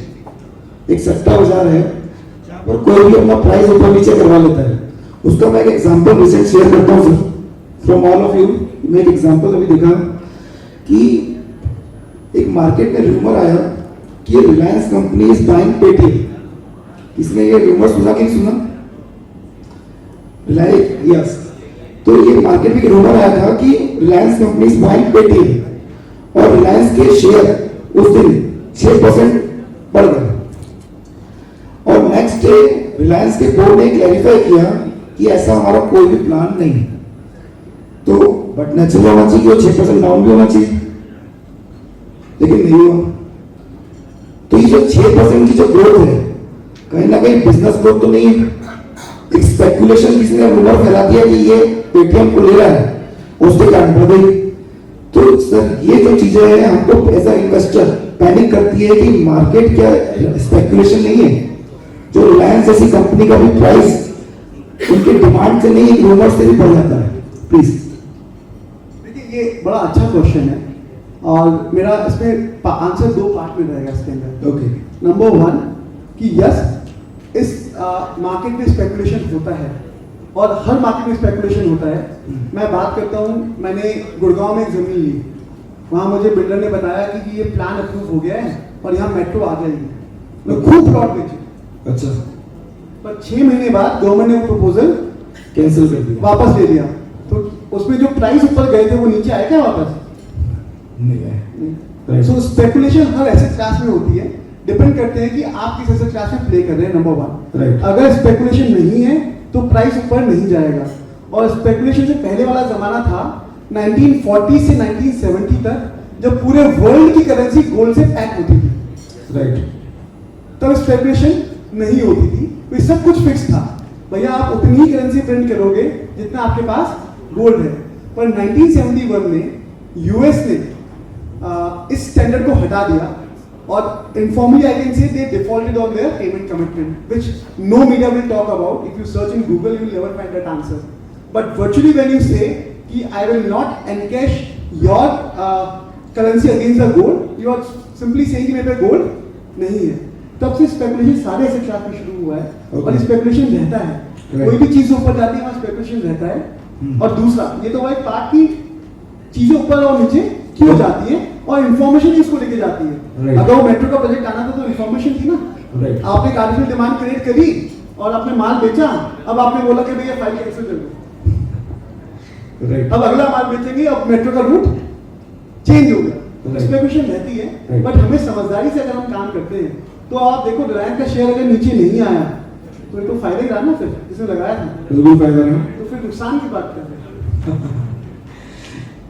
B: एक सट्टा बाजार है और कोई भी अपना प्राइस ऊपर नीचे करवा लेता है। उसका मैं एक एग्जांपल रिसेंट शेयर करता हूँ फ्रॉम ऑल ऑफ यू। मैं एक एग्जांपल अभी देखा कि एक मार्केट में रूमर आया कि Reliance company is buying Paytm. किसने ये रूमर सुना कि नहीं सुना? रिलायंस, यस। तो ये मार्केट में रूमर आया था कि Reliance company is buying Paytm, और रिलायंस के शेयर उस दिन 6% बढ़ गए, और नेक्स्ट डे रिलायंस के बोर्ड ने क्लैरिफाई किया कि ऐसा हमारा कोई भी प्लान नहीं है। तो बट नेचुरल होना चाहिए कि 6% डाउन भी होना चाहिए, लेकिन नहीं हुआ। तो ये जो 6% की जो ग्रोथ है, कहीं ना कहीं बिजनेस ग्रोथ तो नहीं है, एक स्पेकुलेशन किसी ने रूमर फैला दिया कि ये पेटीएम को ले रहा है, उसके कारण बढ़ गई। तो सर ये जो चीजें हैं हमको एज अ इन्वेस्टर पैनिक करती है कि मार्केट क्या स्पेकुलेशन नहीं है। जो रिलायंस जैसी कंपनी का भी प्राइस उनके डिमांड से नहीं, एक रूमर से भी बढ़ जाता है। प्लीज।
C: देखिए ये बड़ा अच्छा क्वेश्चन है, और मेरा इसमें आंसर 2 पार्ट में रहेगा इसके अंदर।
B: ओके।
C: नंबर 1 कि यस, इस मार्केट में स्पेकुलेशन होता है, और हर मार्केट में स्पेकुलेशन होता है। मैं बात करता हूँ, मैंने गुड़गांव में एक जमीन ली, वहां मुझे बिल्डर ने बताया कि ये प्लान अप्रूव हो गया है और यहाँ मेट्रो आ जाएगी। मैं खूब प्लॉट बेचे,
B: अच्छा,
C: पर 6 महीने बाद गवर्नमेंट ने वो प्रपोजल
B: कैंसिल कर दिया,
C: वापस ले लिया। तो उसमें जो प्राइस ऊपर गए थे वो नीचे आए क्या वापस?
B: नहीं है।
C: सो स्पेकुलेशन हर एसेट क्लास में होती है, डिपेंड करते हैं कि आप किस एसेट क्लास में प्ले कर रहे हैं। Number 1,
B: right.
C: अगर स्पेकुलेशन नहीं है तो प्राइस ऊपर नहीं जाएगा। और स्पेकुलेशन से पहले वाला जमाना था 1940 से 1970 तक, जब पूरे वर्ल्ड की करेंसी गोल्ड से पैक होती थी,
B: राइट।
C: तब स्पेकुलेशन नहीं होती थी, तो सब कुछ फिक्स था। भैया आप उतनी ही करेंसी प्रिंट करोगे जितना आपके पास गोल्ड है। पर 1971 में यूएस ने इस स्टैंडर्ड को हटा दिया, और informally I can say they defaulted on their payment commitment, which no media will talk about. If you search in Google, you will never find that answer. But virtually when you say कि I will not encash your currency against the gold, you are simply saying कि मेरे पे गोल्ड नहीं है। तब से स्पेकुलेशन सारे एसेट क्लास में शुरू हुआ है
B: Okay.
C: और स्पेकुलेशन रहता है।
B: Right.
C: कोई भी चीज ऊपर जाती है वहाँ स्पेकुलेशन रहता है। और दूसरा ये तो भाई पार्ट की चीजें ऊपर और नीचे क्यों जाती है और इंफॉर्मेशन इसको लेके जाती है।
B: Right.
C: अगर वो मेट्रो का प्रोजेक्ट आना था तो इंफॉर्मेशन थी ना।
B: Right.
C: आपने एक आर्टिफिशियल डिमांड क्रिएट करी और आपने माल बेचा, अब आपने बोला कि भैया फाइल कैंसिल कर दो।
B: राइट।
C: अब अगला माल बेचेंगे, अब मेट्रो का रूट चेंज हो गया।
B: Right.
C: स्पेकुलेशन रहती है
B: Right.
C: बट हमें समझदारी से अगर हम काम करते हैं तो आप देखो रिलायंस का शेयर अगर नीचे नहीं आया तो ये तो फायदा ही रहा ना, फिर जिसने लगाया था
B: बिल्कुल फायदा नहीं।
C: तो फिर नुकसान की बात कर रहे हैं।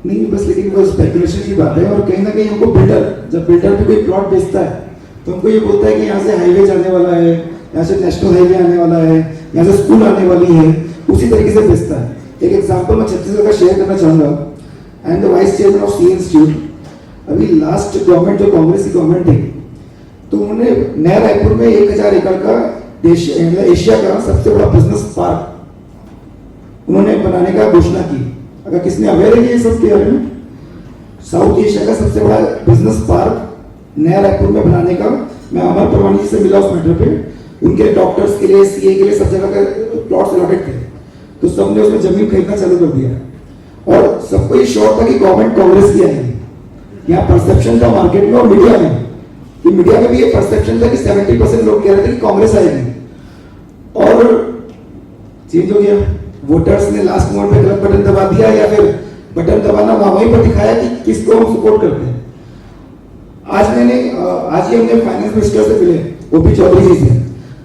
B: नहीं बस, लेकिन वो स्पेकुलेशन की बात है। और कहीं ना कहीं हमको बिल्डर, जब बिल्डर भी कोई प्लॉट बेचता है तो हमको ये बोलता है कि यहाँ से हाईवे जाने वाला है, यहाँ से नेशनल हाईवे आने वाला है, यहाँ से स्कूल आने वाली है, उसी तरीके से बेचता है। एक एग्जांपल मैं छत्तीसगढ़ का शेयर करना चाहूँगा। I am the vice chairman of C institute. अभी लास्ट गवर्नमेंट जो कांग्रेस की गवर्नमेंट थी तो उन्होंने नया रायपुर में 1000 एकड़ का एशिया का सबसे बड़ा बिजनेस पार्क उन्होंने बनाने का घोषणा की। अगर किसने अवेयर है ये सब के बारे में, साउथ एशिया का सबसे बड़ा बिजनेस पार्क नया रायपुर में बनाने का, मैं अमर परवानी जी से मिला उस मैटर पे। उनके डॉक्टर्स के लिए, सीए के लिए सब जगह का प्लॉट्स अलॉटेड थे, तो सबने उसमें जमीन खरीदना चालू कर दिया। और सबको ये श्योर था कि गवर्नमेंट कांग्रेस की आएगी। यहाँ परसेप्शन था मार्केट में और मीडिया में, कि मीडिया में भी ये परसेप्शन था कि 70% लोग कह रहे थे कि कांग्रेस आएगी, और चेंज हो गया। वोटर्स ने लास्ट मोमेंट पे गलत बटन दबा दिया, या फिर बटन दबाना वहीं पर दिखाया कि किसको हम सपोर्ट करते हैं। आज ही हमने फाइनेंस मिनिस्टर से मिले, ओपी चौधरी जी से,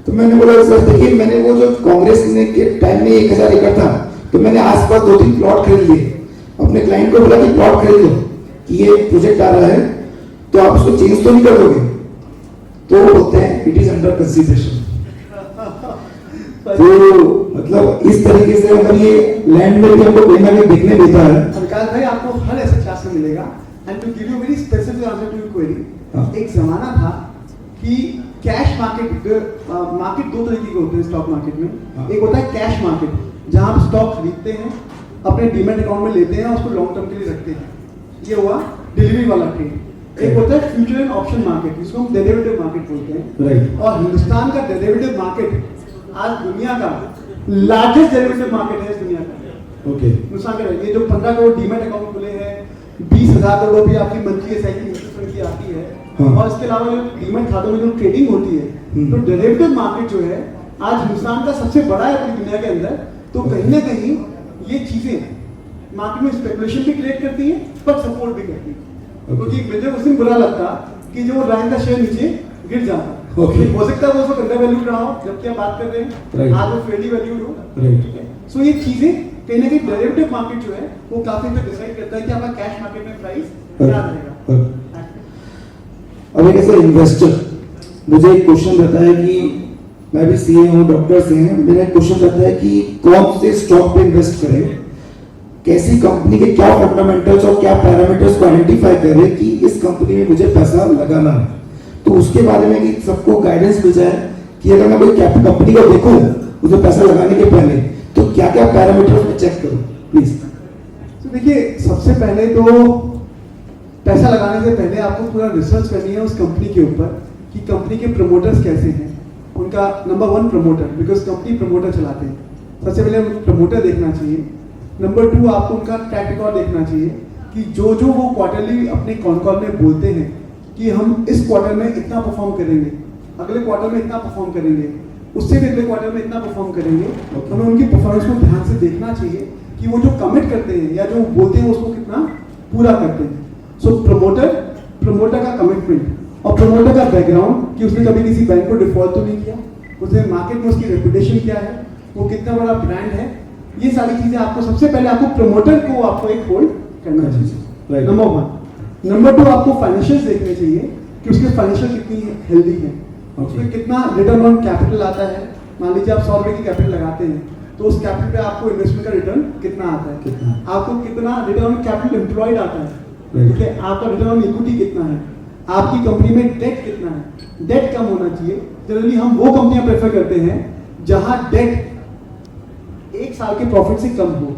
B: तो मैंने बोला सर देखिए, मैंने वो जो कांग्रेस ने के टाइम में 1000 एकड़ था तो मैंने आसपास 2-3 प्लॉट खरीद लिए। अपने क्लाइंट को बोला कि प्लॉट खरीद लो, कि ये प्रोजेक्ट आ रहा है तो आप उसको चेंज तो नहीं कर दोगे, तो वो बोलते हैं इट इज अंडर कंसिडरेशन। तो मतलब इस तरीके से अगर ये लैंड में भी हमको कहीं ना कहीं देखने देता है।
C: विकास भाई आपको हर ऐसे क्लास में मिलेगा। And to give you very specific answer to your query, एक जमाना था कि कैश मार्केट, मार्केट दो तरीके के होते हैं स्टॉक मार्केट में। एक होता है कैश मार्केट जहां आप स्टॉक खरीदते हैं, अपने डीमैट अकाउंट में लेते हैं और उसको लॉन्ग टर्म के लिए रखते हैं, ये हुआ डिलीवरी वाला ट्रेड। एक होता है फ्यूचर एंड ऑप्शन मार्केट, जिसको हम डेरिवेटिव मार्केट बोलते हैं।
B: राइट।
C: और हिंदुस्तान का डेरिवेटिव मार्केट आज दुनिया का लार्जेस्ट डेरिवेटिव मार्केट है इस दुनिया का।
B: ओके।
C: हिंदुस्तान का ये जो 15 करोड़ डीमैट अकाउंट खुले हैं, 20,000 करोड़ रुपए आपकी मंथली एसआईपी म्यूचुअल फंड की आती है।
B: हाँ।
C: और इसके अलावा जो डीमैट खातों में जो ट्रेडिंग होती है, तो डेरिवेटिव मार्केट जो है आज हिंदुस्तान का सबसे बड़ा है पूरी दुनिया के अंदर। तो कहीं ना कहीं ये चीजें मार्केट में स्पेकुलेशन भी क्रिएट करती है पर सपोर्ट भी करती है। क्योंकि मुझे उस दिन बुरा लगता कि जो रैंक का शेयर नीचे गिर जाता।
B: Okay.
C: हो सकता है वो उसको अंडर वैल्यूड रहा हो, जबकि आप बात कर रहे हैं
B: Right.
C: आज वो फेयरली वैल्यूड हो।
B: Right.
C: ठीक है। सो ये चीजें कहीं ना कहीं डेरिवेटिव मार्केट जो है वो काफी हद तक डिसाइड करता है कि आपका कैश मार्केट में प्राइस क्या रहेगा।
B: अब एक ऐसे इन्वेस्टर, मुझे एक क्वेश्चन रहता है कि मैं भी सीए हूँ, डॉक्टर्स हैं, मेरा एक क्वेश्चन रहता है कि कौन से स्टॉक पे इन्वेस्ट करें, कैसी कंपनी के क्या फंडामेंटल्स और क्या पैरामीटर्स को आइडेंटिफाई करें कि इस कंपनी में मुझे पैसा लगाना है। तो उसके बारे में कि सबको गाइडेंस मिल जाए कि अगर मैं कोई कंपनी को देखूं उसे पैसा लगाने के पहले तो क्या क्या पैरामीटर्स में चेक करूं प्लीज।
C: तो देखिए सबसे पहले तो पैसा लगाने से पहले आपको पूरा रिसर्च करनी है उस कंपनी के ऊपर कि कंपनी के प्रमोटर्स कैसे हैं, उनका number 1 promoter, because company promoter चलाते हैं, सबसे पहले प्रमोटर देखना चाहिए। नंबर 2 आपको उनका ट्रैक रिकॉर्ड देखना चाहिए कि जो वो क्वार्टरली अपने कॉन कॉल में बोलते हैं कि हम इस क्वार्टर में इतना परफॉर्म करेंगे, अगले क्वार्टर में इतना परफॉर्म करेंगे, उससे भी अगले क्वार्टर में इतना परफॉर्म करेंगे। हमें उनकी परफॉर्मेंस को ध्यान से देखना चाहिए कि वो जो कमिट करते हैं या जो बोलते हैं उसको कितना पूरा करते हैं। सो प्रमोटर का कमिटमेंट और प्रमोटर का बैकग्राउंड कि उसने कभी किसी बैंक को डिफॉल्ट तो नहीं किया, उसने मार्केट में उसकी रेपुटेशन क्या है, वो कितना बड़ा ब्रांड है, ये सारी चीजें आपको सबसे पहले आपको प्रमोटर को आपको एक होल्ड करना चाहिए। नंबर 1। नंबर 2 आपको फाइनेंशियल्स देखने चाहिए कि उसके फाइनेंशियल कितनी हेल्दी है, उसमें कितना रिटर्न ऑन कैपिटल आता है। मान लीजिए आप 100 रुपए की कैपिटल लगाते हैं तो उस कैपिटल पे आपको इन्वेस्टमेंट का रिटर्न कितना आता है, आपको कितना रिटर्न ऑन कैपिटल एम्प्लॉयड आता है, ठीक है, आपका रिटर्न ऑन इक्विटी कितना है, आपकी कंपनी में डेट कितना है। डेट कम होना चाहिए। जनरली हम वो कंपनियां प्रेफर करते हैं जहां डेट 1 साल के प्रॉफिट से कम हो।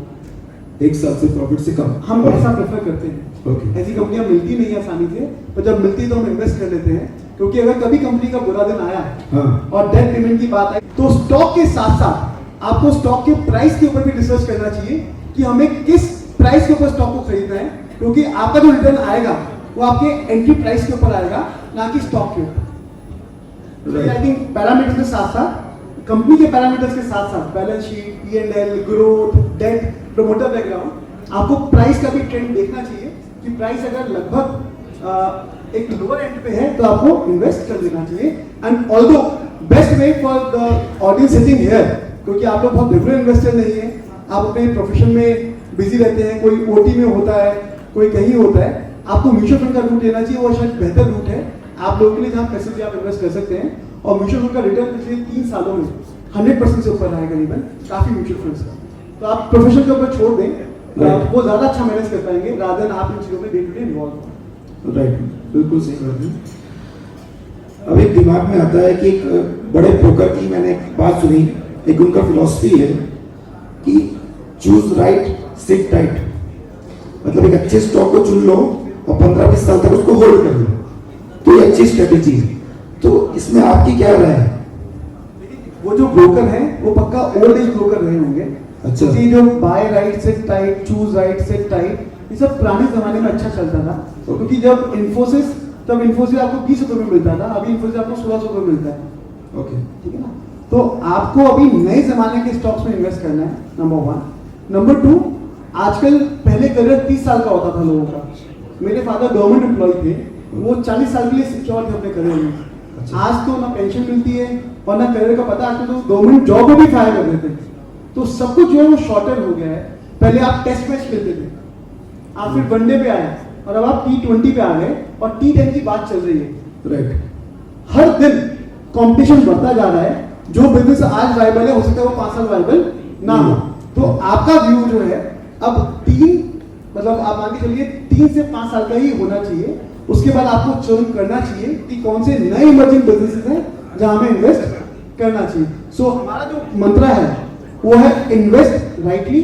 B: 1 साल से प्रॉफिट से कम
C: हम ऐसा प्रेफर करते हैं।
B: Okay.
C: ऐसी कंपनियां मिलती नहीं है आसानी से, पर जब मिलती है तो हम इन्वेस्ट कर लेते हैं क्योंकि अगर कभी कंपनी का बुरा दिन आया
B: हाँ।
C: और डेट पेमेंट की बात आई तो स्टॉक के साथ साथ आपको स्टॉक के प्राइस के ऊपर भी रिसर्च करना चाहिए कि हमें किस प्राइस के ऊपर स्टॉक को खरीदना है, क्योंकि आपका जो रिटर्न आएगा वो आपके एंट्री प्राइस के ऊपर आएगा, ना कि स्टॉक के ऊपर। आई थिंक पैरामीटर्स के साथ साथ कंपनी के पैरामीटर्स के साथ साथ balance sheet, P&L, growth, debt, promoter background, आपको प्राइस का भी ट्रेंड देखना चाहिए कि प्राइस अगर लगभग एक लोअर एंड पे है तो आपको इन्वेस्ट कर देना चाहिए। And although best way for the audience sitting here, क्योंकि आप लोग बहुत रेगुलर इन्वेस्टर नहीं है, आप अपने प्रोफेशन में बिजी रहते हैं, कोई ओटी में होता है, कोई कहीं होता है, आपको म्यूचुअल फंड का रूट लेना चाहिए, वो शायद बेहतर रूट है आप लोगों के लिए, जहाँ पैसे भी आप इन्वेस्ट कर सकते हैं। और म्यूचुअल फंड का रिटर्न पिछले 3 सालों में 100% से ऊपर रहा है करीबन, काफी म्यूचुअल फंड्स का। तो आप प्रोफेशन के ऊपर छोड़ दें, वो ज्यादा अच्छा मैनेज कर पाएंगे रादर देन आप इन चीजों में डे टू डे इन्वॉल्व हो।
B: राइट, बिल्कुल सही बात है। अब एक दिमाग में आता है कि एक बड़े ब्रोकर की मैंने एक बात सुनी, एक उनका फिलॉसफी है कि चूज राइट सिट टाइट, मतलब एक अच्छे स्टॉक को चुन लो और 15-20 साल तक उसको होल्ड कर लो, तो ये अच्छी स्ट्रेटेजी है। तो इसमें आपकी क्या राय है?
C: वो जो ब्रोकर हैं वो पक्का ओल्ड एज ब्रोकर रहे होंगे।
B: अच्छा।
C: क्योंकि जो buy right sit tight, choose right sit tight, ये सब पुराने जमाने में अच्छा चलता था। क्योंकि जब इन्फोसिस आपको 20 रुपए में मिलता था, अभी इन्फोसिस आपको 1600 रुपए मिलता है।
B: ओके,
C: ठीक है ना? तो आपको अभी नए जमाने के स्टॉक्स में इन्वेस्ट करना है, नंबर 1। नंबर 2, आजकल पहले करियर 30 साल का होता था लोगों का। मेरे फादर गवर्नमेंट एम्प्लॉय थे, वो 40 साल के लिए सिक्योर थे अपने करियर में।
B: अच्छा।
C: आज तो ना पेंशन मिलती है और ना करियर का पता, आजकल तो गवर्नमेंट जॉब को भी फायर कर देते हैं। तो सब कुछ जो है वो शॉर्टर हो गया है। पहले आप टेस्ट मैच खेलते थे, आप फिर वनडे पे आए और अब आप T20 पे आ गए और T10 की बात चल रही है।
B: राइट।
C: हर दिन कंपटीशन बढ़ता जा रहा है। जो बिजनेस आज वायबल है, हो सकता है वो 5 साल वायबल ना हो। तो आपका व्यू जो है अब 3, मतलब आप मान के चलिए 3 से 5 साल का ही होना चाहिए। उसके बाद आपको चुन करना चाहिए कि कौन से नए इमर्जिंग बिजनेसेस हैं जहां हमें इन्वेस्ट करना चाहिए। सो हमारा जो मंत्र है वो है इन्वेस्ट राइटली,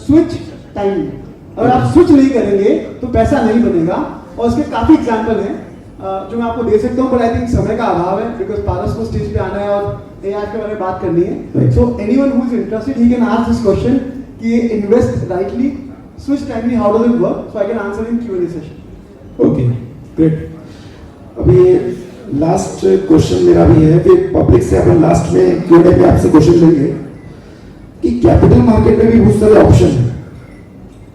C: स्विच टाइमली। अगर आप स्विच नहीं करेंगे तो पैसा नहीं बनेगा। और इसके काफी एग्जांपल हैं जो मैं आपको दे सकता हूं, बट आई थिंक समय का अभाव है, बिकॉज पारस को स्टेज पे आना है और AI के बारे में बात करनी है। So anyone who is interested he can ask this question कि invest rightly, switch timely, how does it work, so I can answer in Q&A session.
B: Okay, great. अभी लास्ट क्वेश्चन मेरा भी है, फिर पब्लिक से अपन लास्ट में Q&A में आपसे क्वेश्चन लेंगे कि कैपिटल मार्केट में भी बहुत सारे ऑप्शन है,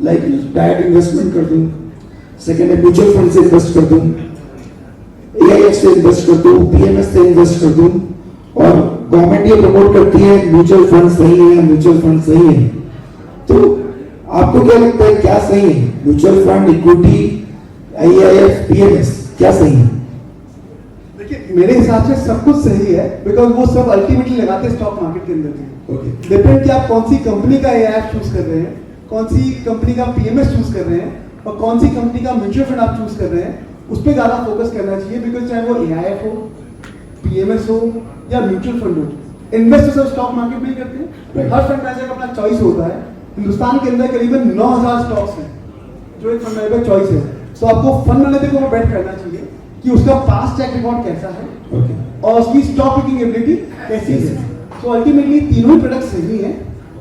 B: लाइक डायरेक्ट इन्वेस्टमेंट कर दूं, सेकेंड है म्यूचुअल फंड से इन्वेस्ट कर दूं, AIF से इन्वेस्ट कर दूं, PMS से इन्वेस्ट कर दूं, और गवर्नमेंट ये प्रमोट करती है म्यूचुअल फंड सही है, म्यूचुअल फंड सही है। तो आपको क्या लगता है क्या सही है? Mutual fund, equity, AIF, PMS, क्या सही है?
C: देखिए, मेरे हिसाब से सब कुछ सही है, बिकॉज वो सब अल्टीमेटली लगाते हैं स्टॉक मार्केट के अंदर।
B: ओके,
C: डिपेंड कि आप कौन सी कंपनी का AIF चूज कर रहे हैं, कौन सी कंपनी का PMS चूज कर रहे हैं, और कौन सी कंपनी का म्यूचुअल फंड आप चूज कर रहे हैं, उस पर ज्यादा फोकस करना चाहिए। बिकॉज चाहे वो AIF हो, PMS हो या म्यूचुअल फंड हो, इन्वेस्ट तो सब स्टॉक मार्केट में ही करते हैं। हर फंड मैनेजर का अपना चॉइस होता है। हिंदुस्तान के अंदर करीबन 9000 स्टॉक्स हैं जो एक फंड मैनेजर चॉइस है। तो आपको फंड मैनेजर को बेट करना चाहिए कि उसका पास्ट ट्रैक रिकॉर्ड कैसा है,
B: ओके,
C: और उसकी स्टॉक पिकिंग एबिलिटी कैसी है। तो अल्टीमेटली तीनों ही प्रोडक्ट सही हैं,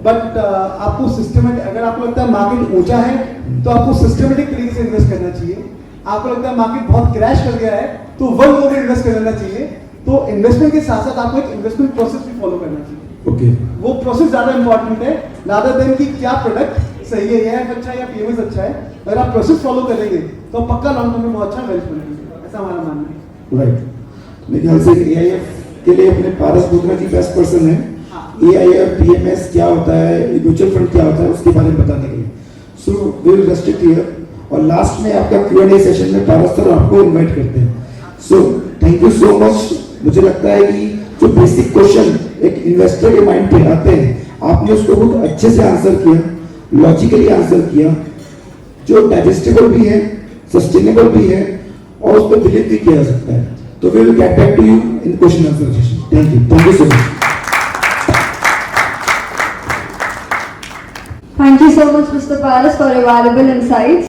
C: बट आपको सिस्टमेटिक, अगर आपको लगता है मार्केट ऊंचा है तो आपको सिस्टमेटिक तरीके से इन्वेस्ट करना चाहिए। आपको लगता है मार्केट बहुत क्रैश कर गया है तो वन गो में इन्वेस्ट कर लेना चाहिए। तो इन्वेस्टमेंट के साथ साथ आपको एक इन्वेस्टमेंट प्रोसेस भी फॉलो करना चाहिए।
B: ओके,
C: वो प्रोसेस ज्यादा इंपॉर्टेंट है रादर देन कि क्या प्रोडक्ट सही है, AIF अच्छा है या PMS अच्छा है। अगर आप प्रोसेस फॉलो करेंगे तो पक्का लॉन्ग टर्म में बहुत अच्छा वेल्थ बनेगा, ऐसा हमारा मानना है।
B: राइट। मेरे ख्याल से AIF के लिए अपने पारस बोत्रा जी बेस्ट पर्सन है। AIF, PMS क्या होता है, म्यूचुअल फंड क्या होता है, उसके बारे में बताने के लिए। So we will restrict here, और लास्ट में आपका Q&A सेशन में पारस सर आपको इनवाइट करते हैं। So thank you so much. मुझे लगता है कि जो बेसिक क्वेश्चन एक इन्वेस्टर के माइंड पे आते हैं, आपने उसको बहुत अच्छे से आंसर किया, लॉजिकली आंसर किया, जो डाइजेस्टेबल भी है, सस्टेनेबल भी है, और उस पर बिलीव भी किया जा सकता है। तो we will get back to you in question answer session. Thank you so much.
A: Thank you so much, Mr. Paras, for your valuable insights.